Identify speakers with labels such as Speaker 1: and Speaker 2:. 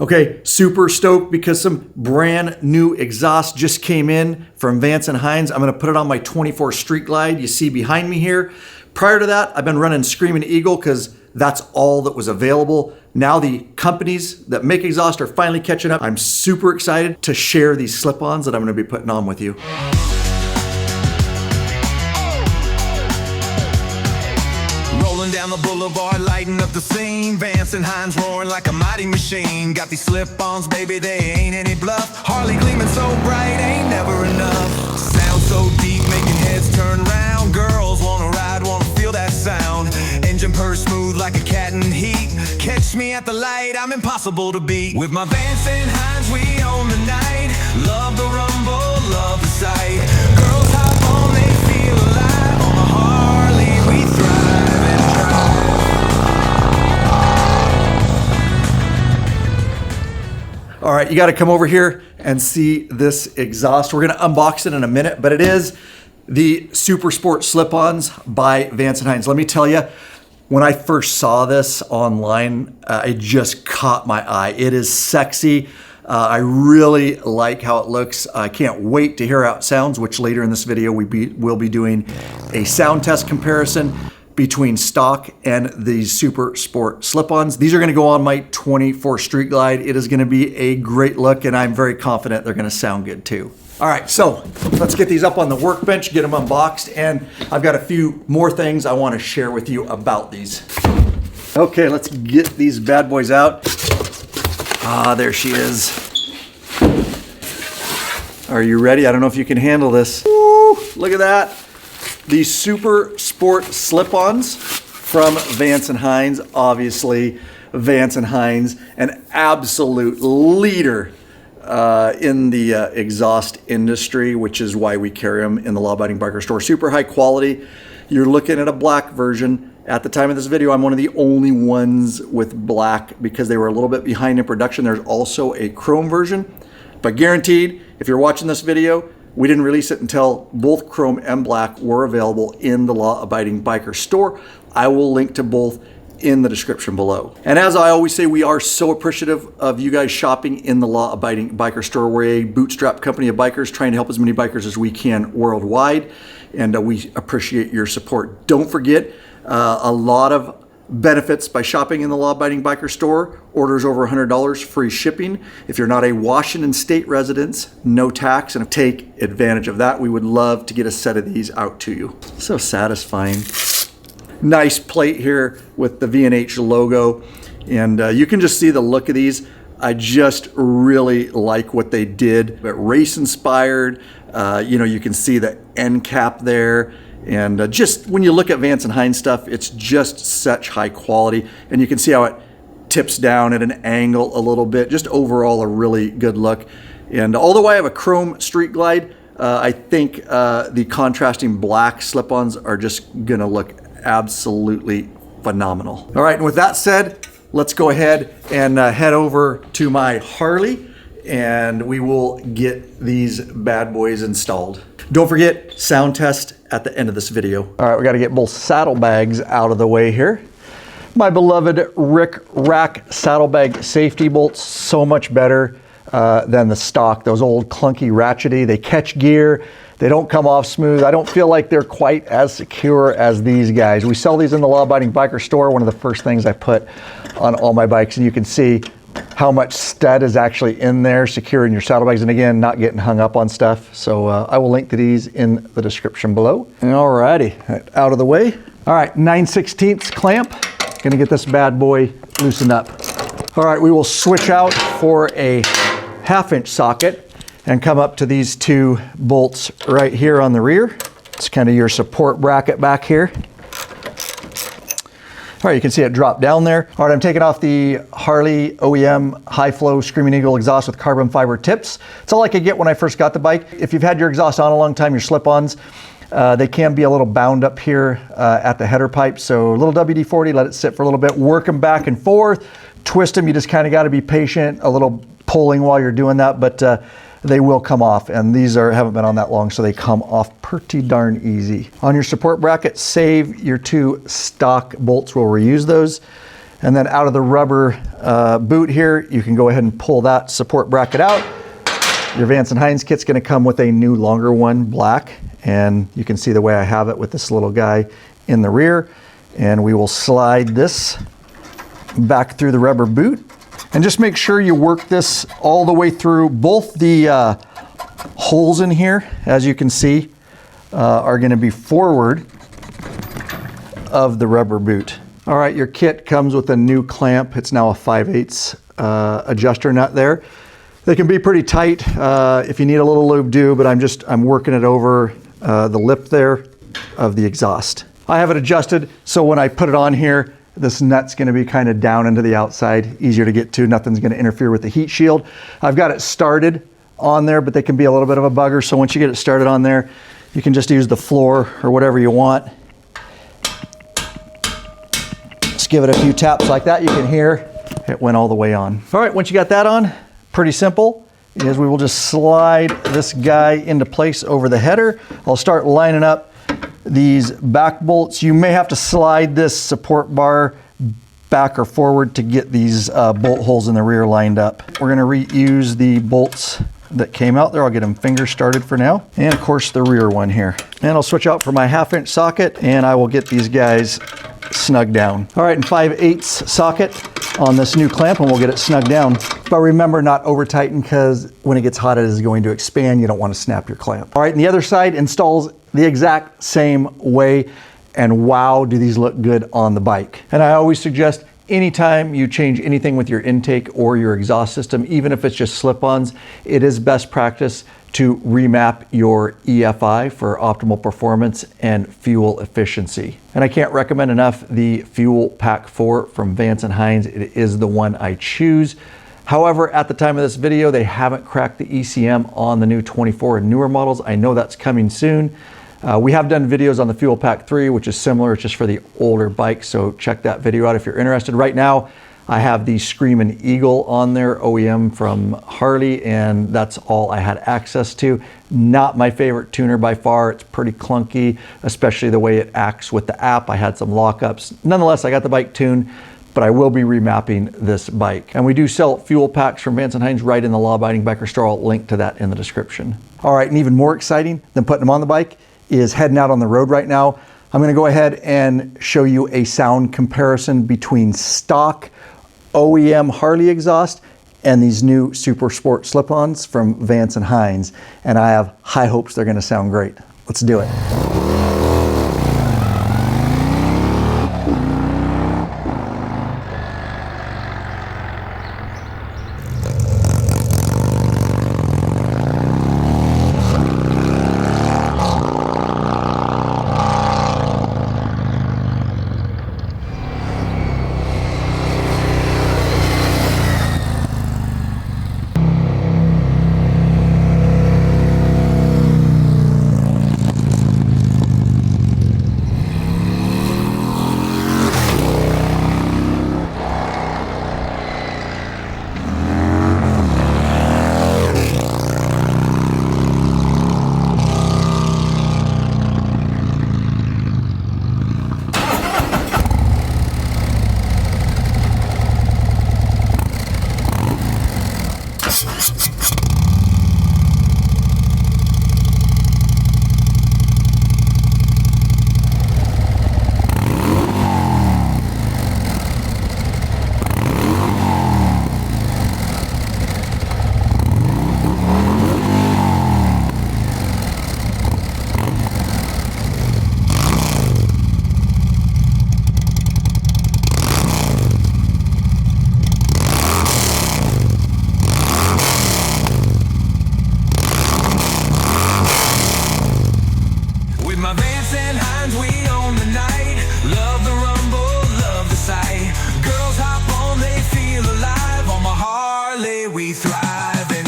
Speaker 1: Okay, super stoked because some brand new exhaust just came in from Vance Hines. I'm gonna put it on my 24 Street Glide you see behind me here. Prior to that, I've been running Screaming Eagle because that's all that was available. Now the companies that make exhaust are finally catching up. I'm super excited to share these slip-ons that I'm gonna be putting on with you.
Speaker 2: Down the boulevard, lighting up the scene. Vance and Hines roaring like a mighty machine. Got these slip-ons, baby, they ain't any bluff. Harley gleaming so bright, ain't never enough. Sound so deep, making heads turn round. Girls wanna ride, wanna feel that sound. Engine purrs smooth like a cat in heat. Catch me at the light, I'm impossible to beat. With my Vance and Hines, we own the night. Love the rumble, love the sight. Girls hop on, they feel alive. On the Harley, we thrive.
Speaker 1: All right, you got to come over here and see this exhaust. We're going to unbox it in a minute, but it is the SUPERSPORT slip-ons by Vance Hines. Let me tell you, when I first saw this online, it just caught my eye. It is sexy. I really like how it looks. I can't wait to hear how it sounds, which later in this video we'll be doing a sound test comparison between stock and these SUPERSPORT slip-ons. These are going to go on my 24 Street Glide. It is going to be a great look, and I'm very confident they're going to sound good too. All right, so let's get these up on the workbench, get them unboxed, and I've got a few more things I want to share with you about these. Okay, let's get these bad boys out. Ah, there she is. Are you ready? I don't know if you can handle this. Woo, look at that. The SUPERSPORT slip-ons from Vance Hines. Obviously, Vance Hines, an absolute leader in the exhaust industry, which is why we carry them in the Law Abiding Biker store. Super high quality. You're looking at a black version. At the time of this video, I'm one of the only ones with black because they were a little bit behind in production. There's also a chrome version, but guaranteed, if you're watching this video, we didn't release it until both chrome and black were available in the Law Abiding Biker store. I will link to both in the description below. And as I always say, we are so appreciative of you guys shopping in the Law Abiding Biker store. We're a bootstrap company of bikers trying to help as many bikers as we can worldwide, and we appreciate your support. Don't forget, a lot of benefits by shopping in the Law Abiding Biker store. Orders over $100, free shipping. If you're not a Washington State resident, no tax, and take advantage of that. We would love to get a set of these out to you. So satisfying. Nice plate here with the V&H logo, and you can just see the look of these. I just really like what they did, but race inspired. You know, you can see the end cap there. And just when you look at Vance Hines stuff, it's just such high quality. And you can see how it tips down at an angle a little bit. Just overall a really good look. And although I have a chrome Street Glide, I think the contrasting black slip-ons are just gonna look absolutely phenomenal. All right, and with that said, let's go ahead and head over to my Harley, and we will get these bad boys installed. Don't forget, sound test at the end of this video. All right, we got to get both saddlebags out of the way here. My beloved RICKRAK saddlebag safety bolts, so much better than the stock. Those old clunky ratchety, they catch gear, they don't come off smooth. I don't feel like they're quite as secure as these guys. We sell these in the Law Abiding Biker store, one of the first things I put on all my bikes, and you can see how much stud is actually in there securing your saddlebags, and again, not getting hung up on stuff. So I will link to these in the description below. Alrighty, out of the way. All right, 9/16 clamp. Gonna get this bad boy loosened up. All right, we will switch out for a 1/2 inch socket and come up to these two bolts right here on the rear. It's kind of your support bracket back here. All right, you can see it drop down there. All right, I'm taking off the Harley OEM high flow Screaming Eagle exhaust with carbon fiber tips. It's all I could get when I first got the bike. If you've had your exhaust on a long time, your slip-ons, they can be a little bound up here at the header pipe. So a little WD-40, let it sit for a little bit, work them back and forth, twist them. You just kind of got to be patient, a little pulling while you're doing that, but they will come off, and these haven't been on that long, so they come off pretty darn easy. On your support bracket, save your two stock bolts. We'll reuse those. And then out of the rubber boot here, you can go ahead and pull that support bracket out. Your Vance & Hines kit's gonna come with a new longer one, black. And you can see the way I have it with this little guy in the rear. And we will slide this back through the rubber boot. And just make sure you work this all the way through. Both the holes in here, as you can see, are gonna be forward of the rubber boot. All right, your kit comes with a new clamp. It's now a 5/8 adjuster nut there. They can be pretty tight if you need a little lube, do, but I'm working it over the lip there of the exhaust. I have it adjusted, so when I put it on here, this nut's gonna be kind of down into the outside, easier to get to. Nothing's gonna interfere with the heat shield. I've got it started on there, but they can be a little bit of a bugger, so once you get it started on there, you can just use the floor or whatever you want. Just give it a few taps like that. You can hear it went all the way on. All right, once you got that on, pretty simple, is we will just slide this guy into place over the header. I'll start lining up these back bolts. You may have to slide this support bar back or forward to get these bolt holes in the rear lined up. We're gonna reuse the bolts that came out there. I'll get them finger started for now. And of course the rear one here. And I'll switch out for my 1/2" socket and I will get these guys snug down. All right, and 5/8 socket on this new clamp and we'll get it snug down. But remember, not over tighten, because when it gets hot it is going to expand. You don't want to snap your clamp. All right, and the other side installs the exact same way, and wow, do these look good on the bike. And I always suggest anytime you change anything with your intake or your exhaust system, even if it's just slip-ons, it is best practice to remap your EFI for optimal performance and fuel efficiency. And I can't recommend enough the FUELPAK 4 from Vance & Hines. It is the one I choose. However, at the time of this video, they haven't cracked the ECM on the new 24 and newer models. I know that's coming soon. We have done videos on the FUELPAK 3, which is similar. It's just for the older bikes, so check that video out if you're interested. Right now, I have the Screamin' Eagle on there, OEM from Harley, and that's all I had access to. Not my favorite tuner by far. It's pretty clunky, especially the way it acts with the app. I had some lockups. Nonetheless, I got the bike tuned, but I will be remapping this bike. And we do sell fuel packs from Vance & Hines right in the Law Abiding Biker store. I'll link to that in the description. All right, and even more exciting than putting them on the bike is heading out on the road right now. I'm gonna go ahead and show you a sound comparison between stock OEM Harley exhaust and these new SUPERSPORT slip-ons from Vance & Hines. And I have high hopes they're gonna sound great. Let's do it.
Speaker 2: we thrive.